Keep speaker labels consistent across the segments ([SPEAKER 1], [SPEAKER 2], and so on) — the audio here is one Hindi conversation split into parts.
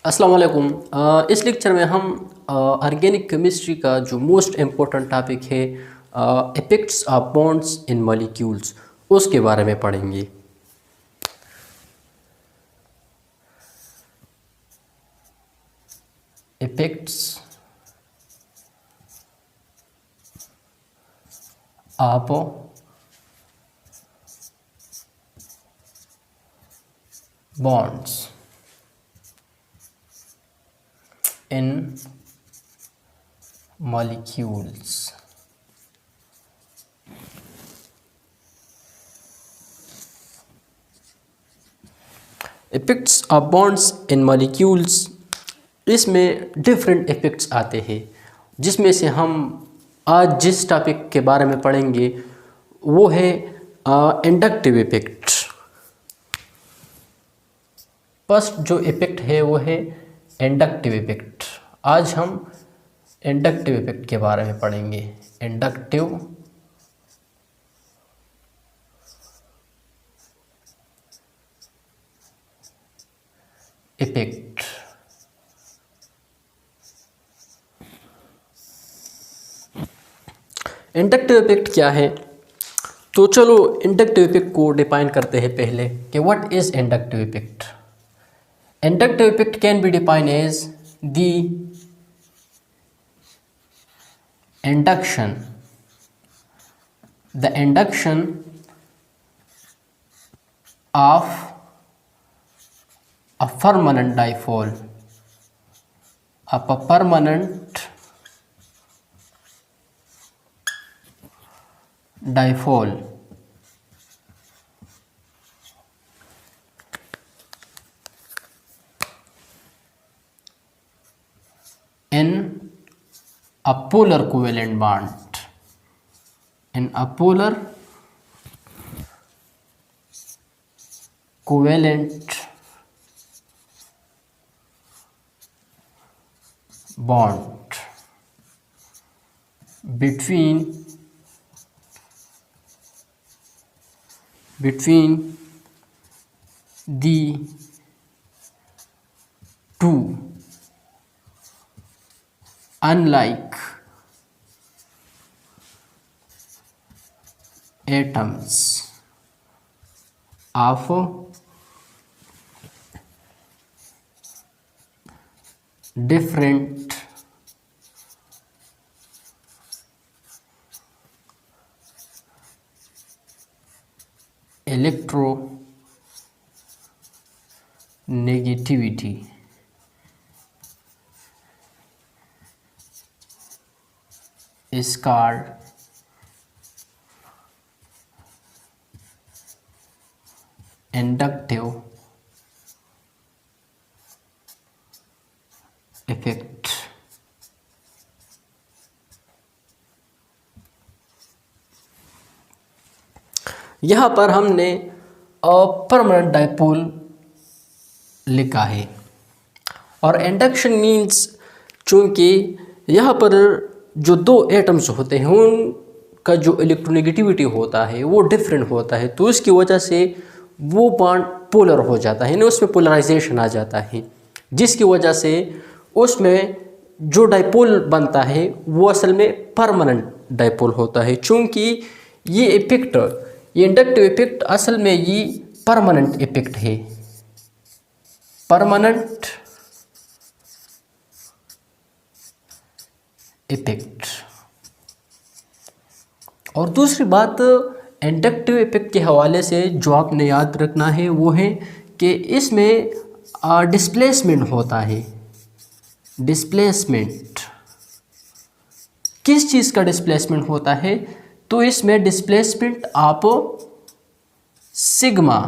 [SPEAKER 1] अस्सलाम वालेकुम। इस लेक्चर में हम ऑर्गेनिक केमिस्ट्री का जो मोस्ट इम्पोर्टेंट टॉपिक है effects of bonds in molecules उसके बारे में पढ़ेंगे। Effects of bonds in molecules। Effects of bonds in molecules, इसमें डिफरेंट इफेक्ट्स आते हैं, जिसमें से हम आज जिस टॉपिक के बारे में पढ़ेंगे वो है इंडक्टिव इफेक्ट। फर्स्ट जो इफेक्ट है वो है इंडक्टिव इफेक्ट। आज हम इंडक्टिव इफेक्ट के बारे में पढ़ेंगे। Inductive effect. इंडक्टिव इफेक्ट क्या है? तो चलो इंडक्टिव इफेक्ट को डिफाइन करते हैं पहले कि what is inductive effect. Inductive effect can be defined as the induction of a permanent dipole in a polar covalent bond, in a polar covalent bond between the two unlike atoms of different electronegativity is called inductive effect। यहाँ पर हमने परमानेंट डाइपोल लिखा है और इंडक्शन मीन्स, चूँकि यहाँ पर जो दो एटम्स होते हैं उनका जो इलेक्ट्रोनेगेटिविटी होता है वो डिफरेंट होता है, तो इसकी वजह से वो बॉन्ड पोलर हो जाता है, उसमें पोलराइजेशन आ जाता है, जिसकी वजह से उसमें जो डाइपोल बनता है वो असल में परमानेंट डाइपोल होता है। चूँकि ये इफेक्ट, ये इंडक्टिव इफेक्ट असल में ये परमानेंट इफेक्ट है, परमानेंट इफेक्ट। और दूसरी बात इंडक्टिव इफेक्ट के हवाले से जो आपने याद रखना है वो है कि इसमें डिस्प्लेसमेंट होता है। डिस्प्लेसमेंट किस चीज़ का डिस्प्लेसमेंट होता है? तो इसमें डिस्प्लेसमेंट ऑफ सिग्मा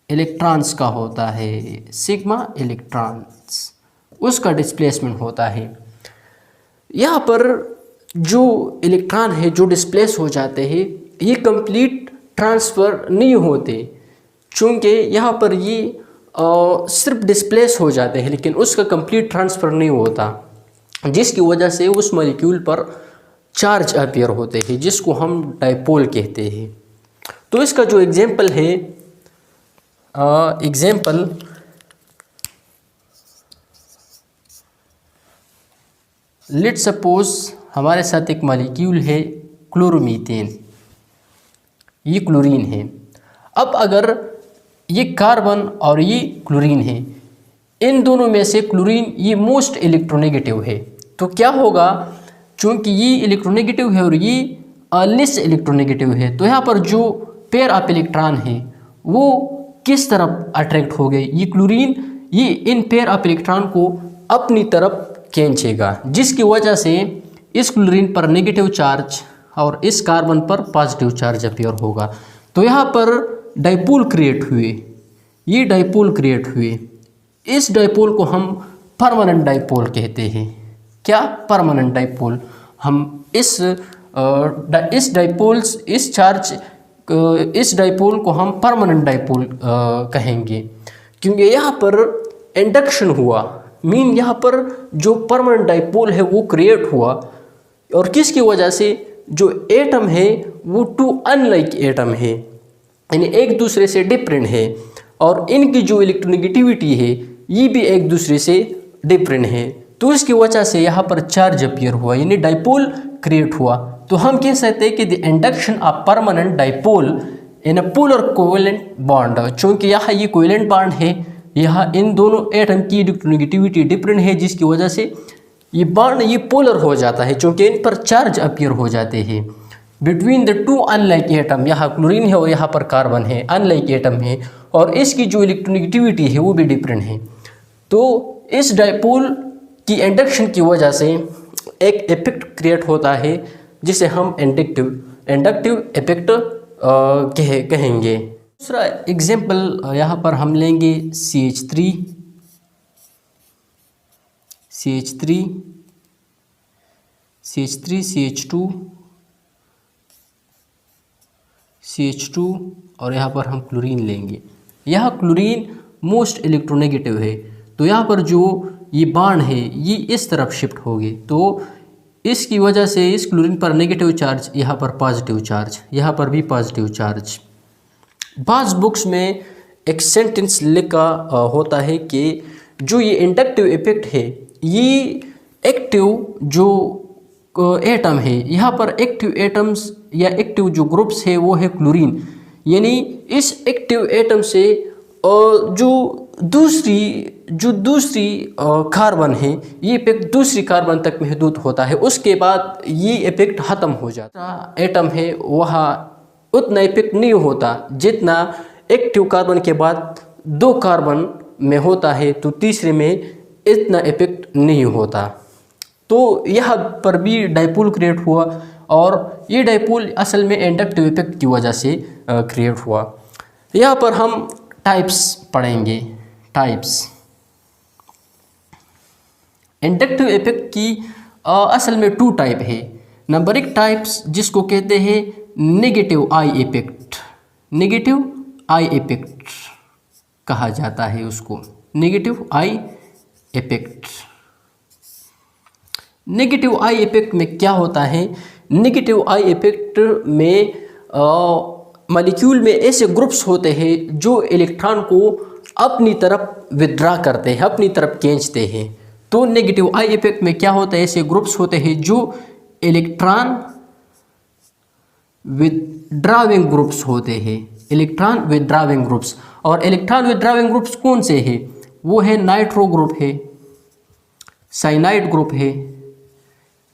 [SPEAKER 1] इलेक्ट्रॉन्स का होता है, सिग्मा इलेक्ट्रॉन्स, उसका डिस्प्लेसमेंट होता है। यहाँ पर जो इलेक्ट्रॉन है जो डिस्प्लेस हो जाते हैं ये कंप्लीट ट्रांसफ़र नहीं होते, चूँकि यहाँ पर ये सिर्फ डिस्प्लेस हो जाते हैं लेकिन उसका कंप्लीट ट्रांसफ़र नहीं होता, जिसकी वजह से उस मॉलिक्यूल पर चार्ज अपीयर होते हैं जिसको हम डाइपोल कहते हैं। तो इसका जो एग्जांपल है, एग्जांपल लेट्स सपोज हमारे साथ एक मॉलिक्यूल है क्लोरोमीथेन, ये क्लोरीन है। अब अगर ये कार्बन और ये क्लोरीन है, इन दोनों में से क्लोरीन ये मोस्ट इलेक्ट्रोनेगेटिव है, तो क्या होगा, चूँकि ये इलेक्ट्रोनेगेटिव है और ये लेस इलेक्ट्रोनेगेटिव है, तो यहाँ पर जो पेयर ऑफ इलेक्ट्रॉन है वो किस तरफ अट्रैक्ट हो गए, ये क्लोरीन ये इन पेयर ऑफ इलेक्ट्रॉन को अपनी तरफ खींचेगा, जिसकी वजह से इस क्लोरीन पर नेगेटिव चार्ज और इस कार्बन पर पॉजिटिव चार्ज अपीयर होगा। तो यहाँ पर डाइपोल क्रिएट हुए, ये डाइपोल क्रिएट हुए। इस डाइपोल को हम परमानेंट डाइपोल कहते हैं। क्या? Permanent dipole. हम इस डाइपोल्स इस डाइपोल को हम परमानेंट डाइपोल कहेंगे, क्योंकि यहाँ पर इंडक्शन हुआ, मीन यहाँ पर जो परमानेंट डाइपोल है वो क्रिएट हुआ, और किसकी वजह से, जो एटम है वो टू अनलाइक एटम है, यानी एक दूसरे से डिफरेंट है, और इनकी जो इलेक्ट्रोनेगेटिविटी है ये भी एक दूसरे से डिफरेंट है, तो इसकी वजह से यहाँ पर चार्ज अपीयर हुआ, यानी डाइपोल क्रिएट हुआ। तो हम कह सकते हैं कि the induction of permanent dipole in a polar covalent bond, चूँकि यहाँ ये कोवेलेंट बॉन्ड है, यहाँ इन दोनों एटम की इलेक्ट्रोनेगेटिविटी डिफरेंट है, जिसकी वजह से ये बॉन्ड ये पोलर हो जाता है, चूँकि इन पर चार्ज अपीयर हो जाते हैं between the two unlike atom. यहाँ क्लोरीन है और यहाँ पर कार्बन है, अनलाइक एटम है, और इसकी जो इलेक्ट्रोनेगेटिविटी है वो भी डिफरेंट है। तो इस डाइपोल की इंडक्शन की वजह से एक इफेक्ट क्रिएट होता है, जिसे हम इंडक्टिव इफेक्ट कहेंगे। दूसरा एग्जाम्पल यहाँ पर हम लेंगे CH3, CH2 और यहाँ पर हम क्लोरीन लेंगे। यह क्लोरीन मोस्ट इलेक्ट्रोनेगेटिव है, तो यहाँ पर जो ये बॉन्ड है ये इस तरफ शिफ्ट होगी, तो इसकी वजह से इस क्लोरीन पर नेगेटिव चार्ज, यहाँ पर पॉजिटिव चार्ज, यहाँ पर भी पॉजिटिव चार्ज। बाज़ बुक्स में एक सेंटेंस लिखा होता है कि जो ये इंडक्टिव इफेक्ट है, ये एक्टिव जो एटम है, यहाँ पर एक्टिव एटम्स या एक्टिव जो ग्रुप्स है वो है क्लोरीन, यानी इस एक्टिव एटम से जो दूसरी कार्बन है, ये इफेक्ट दूसरी कार्बन तक महदूद होता है, उसके बाद ये इफेक्ट ख़त्म हो जाता। एटम है वहाँ उतना इफेक्ट नहीं होता जितना एक्टिव कार्बन के बाद 2 कार्बन में होता है, तो तीसरे में इतना इफेक्ट नहीं होता। तो यहाँ पर भी डाइपोल क्रिएट हुआ, और ये डाइपोल असल में इंडक्टिव इफेक्ट की वजह से क्रिएट हुआ। यहाँ पर हम टाइप्स पढ़ेंगे। टाइप्स इंडक्टिव इफेक्ट की असल में 2 टाइप है। नंबर 1 टाइप्स जिसको कहते हैं negative I effect, negative I effect कहा जाता है उसको, negative I effect. Negative I effect में क्या होता है, नेगेटिव आई इफेक्ट में मॉलिक्यूल में ऐसे ग्रुप्स होते हैं जो इलेक्ट्रॉन को अपनी तरफ विथड्रा करते हैं, अपनी तरफ खींचते हैं। तो नेगेटिव आई इफेक्ट में क्या होता है, ऐसे ग्रुप्स होते हैं जो इलेक्ट्रॉन विथड्राविंग ग्रुप्स होते हैं, इलेक्ट्रॉन विथड्राविंग ग्रुप्स। और इलेक्ट्रॉन विथड्राविंग ग्रुप्स कौन से हैं, वो है नाइट्रो ग्रुप है, साइनाइड ग्रुप है,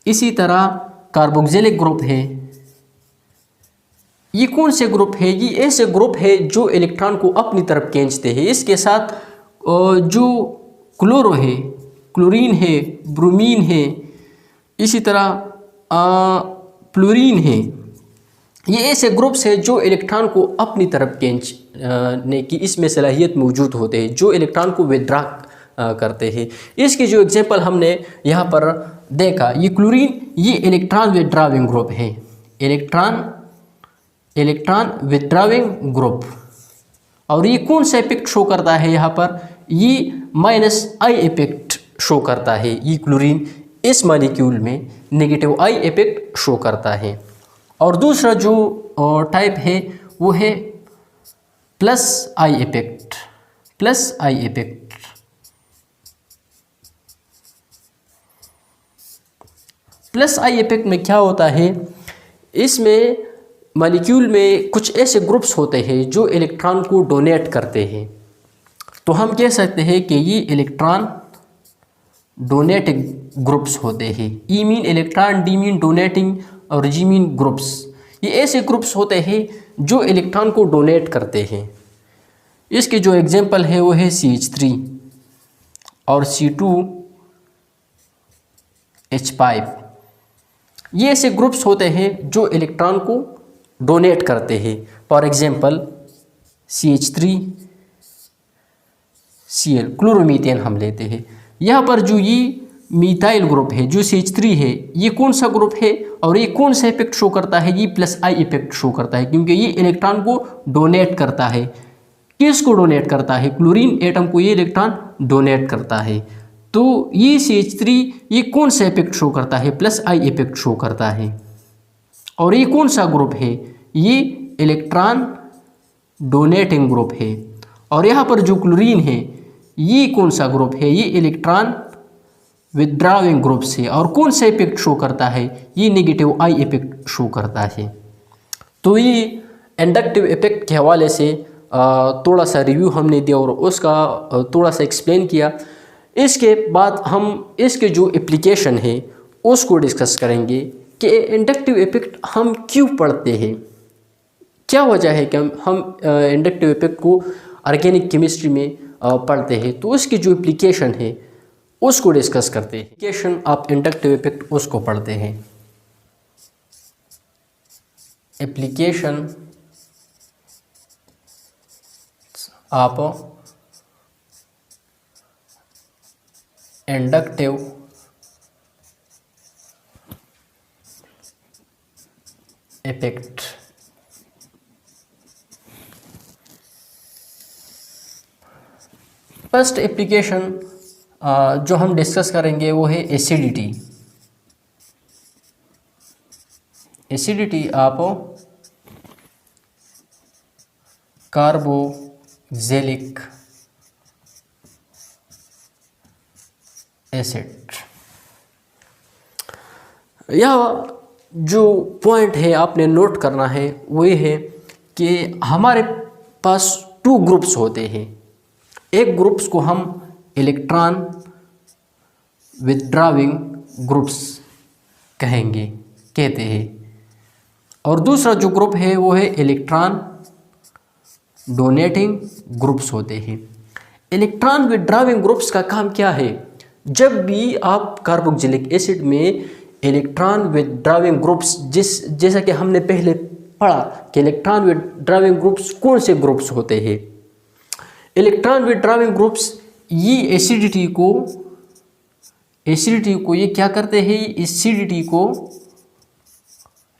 [SPEAKER 1] इसी तरह कार्बोक्सिलिक ग्रुप है। ये कौन से ग्रुप है, ये ऐसे ग्रुप है जो इलेक्ट्रॉन को अपनी तरफ खींचते हैं। इसके साथ जो क्लोरो है, क्लोरीन है, ब्रोमीन है, इसी तरह फ्लोरीन है, ये ऐसे ग्रुप्स हैं जो इलेक्ट्रॉन को अपनी तरफ खींचने की इसमें सलाहियत मौजूद होते हैं, जो इलेक्ट्रॉन को विथड्रा करते हैं। इसकी जो एग्जांपल हमने यहाँ पर देखा, ये क्लोरीन ये इलेक्ट्रॉन विथड्राविंग ग्रुप है, इलेक्ट्रॉन विथड्राविंग ग्रुप। और ये कौन सा इफेक्ट शो करता है, यहाँ पर ये माइनस आई इफेक्ट शो करता है। ये क्लोरीन इस मॉलिक्यूल में नेगेटिव आई इफेक्ट शो करता है। और दूसरा जो टाइप है वो है plus I effect, plus I effect. Plus I effect में क्या होता है, इसमें मॉलिक्यूल में कुछ ऐसे ग्रुप्स होते हैं जो इलेक्ट्रॉन को डोनेट करते हैं। तो हम कह सकते हैं कि ये इलेक्ट्रॉन डोनेटिंग ग्रुप्स होते हैं। E mean electron, D mean donating और जी मीन ग्रुप्स। ये ऐसे ग्रुप्स होते हैं जो इलेक्ट्रॉन को डोनेट करते हैं। इसके जो एग्जांपल है वो है CH3 और C2H5। ये ऐसे ग्रुप्स होते हैं जो इलेक्ट्रॉन को डोनेट करते हैं। फॉर एग्जांपल CH3Cl, क्लोरोमीथेन हम लेते हैं। यहाँ पर जो ये मीथाइल ग्रुप है, जो CH3 है, ये कौन सा ग्रुप है और ये कौन सा इफेक्ट शो करता है? ये प्लस आई इफेक्ट शो करता है, क्योंकि ये इलेक्ट्रॉन को डोनेट करता है। किसको डोनेट करता है? क्लोरीन एटम को ये इलेक्ट्रॉन डोनेट करता है। तो ये CH3 ये कौन सा इफेक्ट शो करता है? प्लस आई इफेक्ट शो करता है। और ये कौन सा ग्रुप है? ये इलेक्ट्रॉन डोनेटिंग ग्रुप है। और यहाँ पर जो क्लोरीन है, ये कौन सा ग्रुप है? ये इलेक्ट्रॉन विथड्राविंग ग्रुप से। और कौन सा इफेक्ट शो करता है? ये नेगेटिव आई इफेक्ट शो करता है। तो ये इंडक्टिव इफेक्ट के हवाले से थोड़ा सा रिव्यू हमने दिया और उसका थोड़ा सा एक्सप्लेन किया। इसके बाद हम इसके जो एप्लीकेशन है उसको डिस्कस करेंगे कि इंडक्टिव इफेक्ट हम क्यों पढ़ते हैं, क्या वजह है कि हम इंडक्टिव इफेक्ट को ऑर्गेनिक केमिस्ट्री में पढ़ते हैं। तो उसकी जो एप्लीकेशन है उसको डिस्कस करते हैं। एप्लीकेशन ऑफ इंडक्टिव इफेक्ट उसको पढ़ते हैं। Application of inductive effect. First application जो हम डिस्कस करेंगे वो है acidity. Acidity of carboxylic acid. यह जो पॉइंट है आपने नोट करना है वो ये है कि हमारे पास टू ग्रुप्स होते हैं। एक ग्रुप्स को हम इलेक्ट्रॉन विथड्राविंग ग्रुप्स कहते हैं और दूसरा जो ग्रुप है वो है इलेक्ट्रॉन डोनेटिंग ग्रुप्स होते हैं। इलेक्ट्रॉन विथड्राविंग ग्रुप्स का काम क्या है? जब भी आप कार्बोक्सिलिक एसिड में इलेक्ट्रॉन विथड्राविंग ग्रुप्स जैसा कि हमने पहले पढ़ा कि इलेक्ट्रॉन विथड्राविंग ग्रुप्स कौन से ग्रुप्स होते हैं। इलेक्ट्रॉन विथड्राविंग ग्रुप्स ये एसिडिटी को ये क्या करते हैं?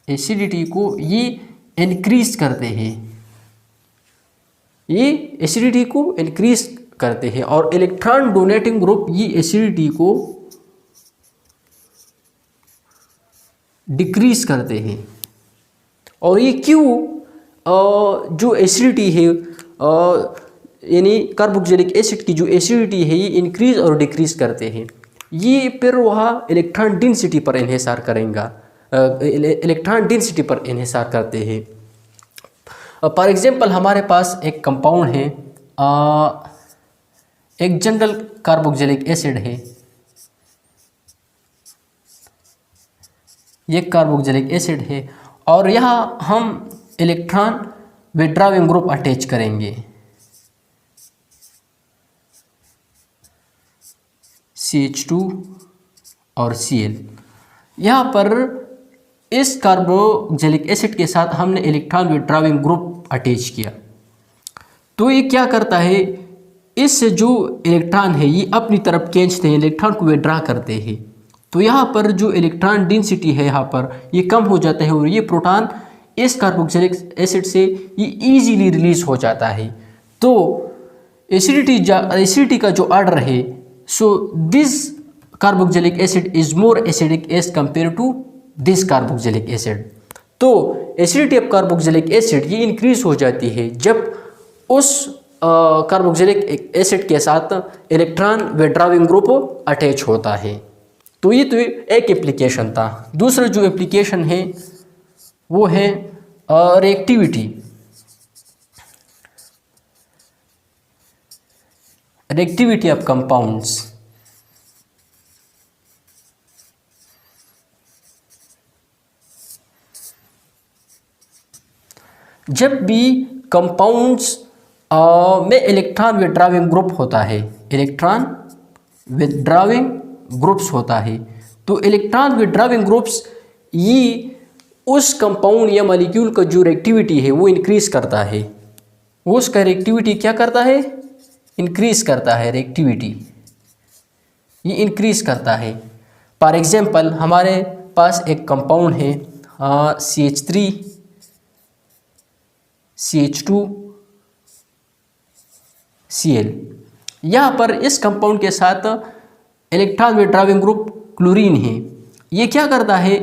[SPEAKER 1] एसिडिटी को ये इंक्रीज करते हैं। ये एसिडिटी को इंक्रीज करते हैं और इलेक्ट्रॉन डोनेटिंग ग्रुप ये एसिडिटी को डिक्रीज करते हैं। और ये क्यों जो एसिडिटी है यानी कार्बोक्सिलिक एसिड की जो एसिडिटी है ये इंक्रीज और डिक्रीज करते हैं, ये फिर वह इलेक्ट्रॉन डेंसिटी पर इन्हिसार करेगा, इलेक्ट्रॉन डेंसिटी पर इन्हिसार करते हैं। फॉर एग्जांपल हमारे पास एक कंपाउंड है, एक जनरल कार्बोक्सिलिक एसिड है, ये कार्बोक्सिलिक एसिड है और यहाँ हम इलेक्ट्रॉन विथड्राविंग ग्रुप अटैच करेंगे CH2 और Cl। यहाँ पर इस कार्बोक्सिलिक एसिड के साथ हमने इलेक्ट्रॉन विथड्राविंग ग्रुप अटैच किया। तो ये क्या करता है? इससे जो इलेक्ट्रॉन है ये अपनी तरफ खींचते हैं, इलेक्ट्रॉन को विथड्रा करते हैं। तो यहाँ पर जो इलेक्ट्रॉन डेंसिटी है यहाँ पर ये कम हो जाता है और ये प्रोटॉन इस कार्बोक्सिलिक एसिड से ये इजीली रिलीज हो जाता है। तो एसिडिटी का जो ऑर्डर है, so this carboxylic acid is more acidic as compare to this carboxylic acid. तो एसिडिटी ऑफ कार्बोक्सिलिक एसिड ये इंक्रीज हो जाती है जब उस कार्बोक्सिलिक एसिड के साथ इलेक्ट्रॉन विथड्राविंग ग्रुप अटैच होता है। तो ये तो एक एप्लीकेशन था। दूसरा जो एप्लीकेशन है वो है रिएक्टिविटी। Reactivity of compounds. जब भी कंपाउंड्स में इलेक्ट्रॉन विड्रॉविंग ग्रुप होता है, इलेक्ट्रॉन विड्रॉविंग ग्रुप्स होता है, तो इलेक्ट्रॉन विड्रॉविंग ग्रुप्स ये उस कंपाउंड या मॉलिक्यूल का जो रिएक्टिविटी है वो इंक्रीज़ करता है। वो उसका रिएक्टिविटी क्या करता है? इंक्रीज़ करता है। रिएक्टिविटी ये इंक्रीज़ करता है। फॉर एग्जांपल हमारे पास एक कंपाउंड है CH3 CH2 Cl। यहाँ पर इस कंपाउंड के साथ इलेक्ट्रॉन विड्रॉविंग ग्रुप क्लोरीन है। ये क्या करता है?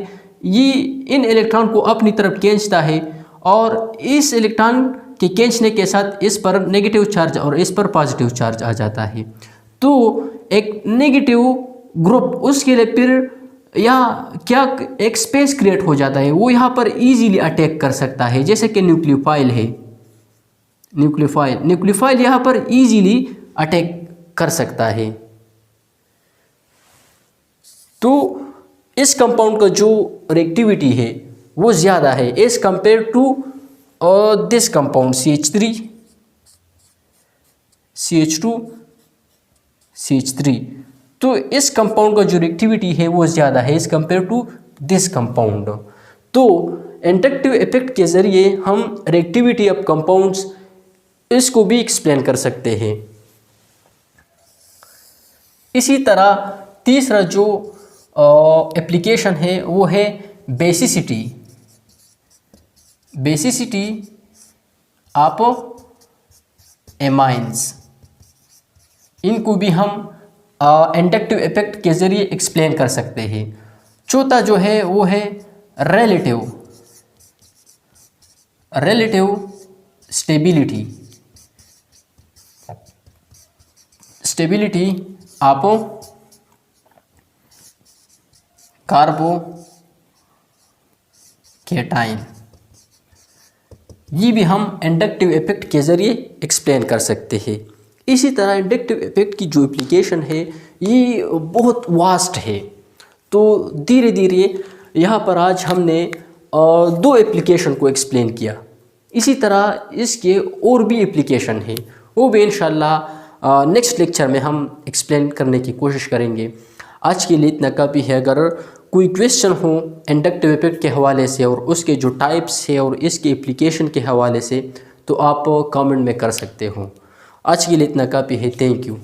[SPEAKER 1] ये इन इलेक्ट्रॉन को अपनी तरफ खींचता है और इस इलेक्ट्रॉन के खींचने के साथ इस पर नेगेटिव चार्ज और इस पर पॉजिटिव चार्ज आ जाता है। तो एक नेगेटिव ग्रुप उसके लिए फिर या क्या एक स्पेस क्रिएट हो जाता है, वो यहाँ पर इजीली अटैक कर सकता है। जैसे कि न्यूक्लियोफाइल है, न्यूक्लियोफाइल यहाँ पर इजीली अटैक कर सकता है। तो इस कंपाउंड का जो रिएक्टिविटी है वो ज़्यादा है as compare to this compound CH3 CH2 CH3। तो इस कंपाउंड का जो रिएक्टिविटी है वो ज़्यादा है as compare to this compound. तो इंडक्टिव इफेक्ट के ज़रिए हम रिएक्टिविटी ऑफ कंपाउंड्स इसको भी एक्सप्लेन कर सकते हैं। इसी तरह तीसरा जो एप्लीकेशन है वो है बेसिसिटी। बेसिसिटी ऑफ एमाइंस, इनको भी हम इंडक्टिव इफेक्ट के ज़रिए एक्सप्लेन कर सकते हैं। चौथा जो है वो है रिलेटिव स्टेबिलिटी ऑफ कार्बोकैटायन। ये भी हम इंडक्टिव इफेक्ट के ज़रिए एक्सप्लेन कर सकते हैं। इसी तरह इंडक्टिव इफेक्ट की जो एप्लीकेशन है ये बहुत वास्ट है। तो धीरे धीरे यहाँ पर आज हमने 2 एप्लीकेशन को एक्सप्लेन किया। इसी तरह इसके और भी एप्लीकेशन है, वो भी इंशाल्लाह नेक्स्ट लेक्चर में हम एक्सप्लेन करने की कोशिश करेंगे। आज के लिए इतना काफ़ी है। अगर कोई क्वेश्चन हो इंडक्टिव इफेक्ट के हवाले से और उसके जो टाइप्स है और इसके एप्लीकेशन के हवाले से, तो आप कमेंट में कर सकते हो। आज के लिए इतना काफ़ी है। Thank you.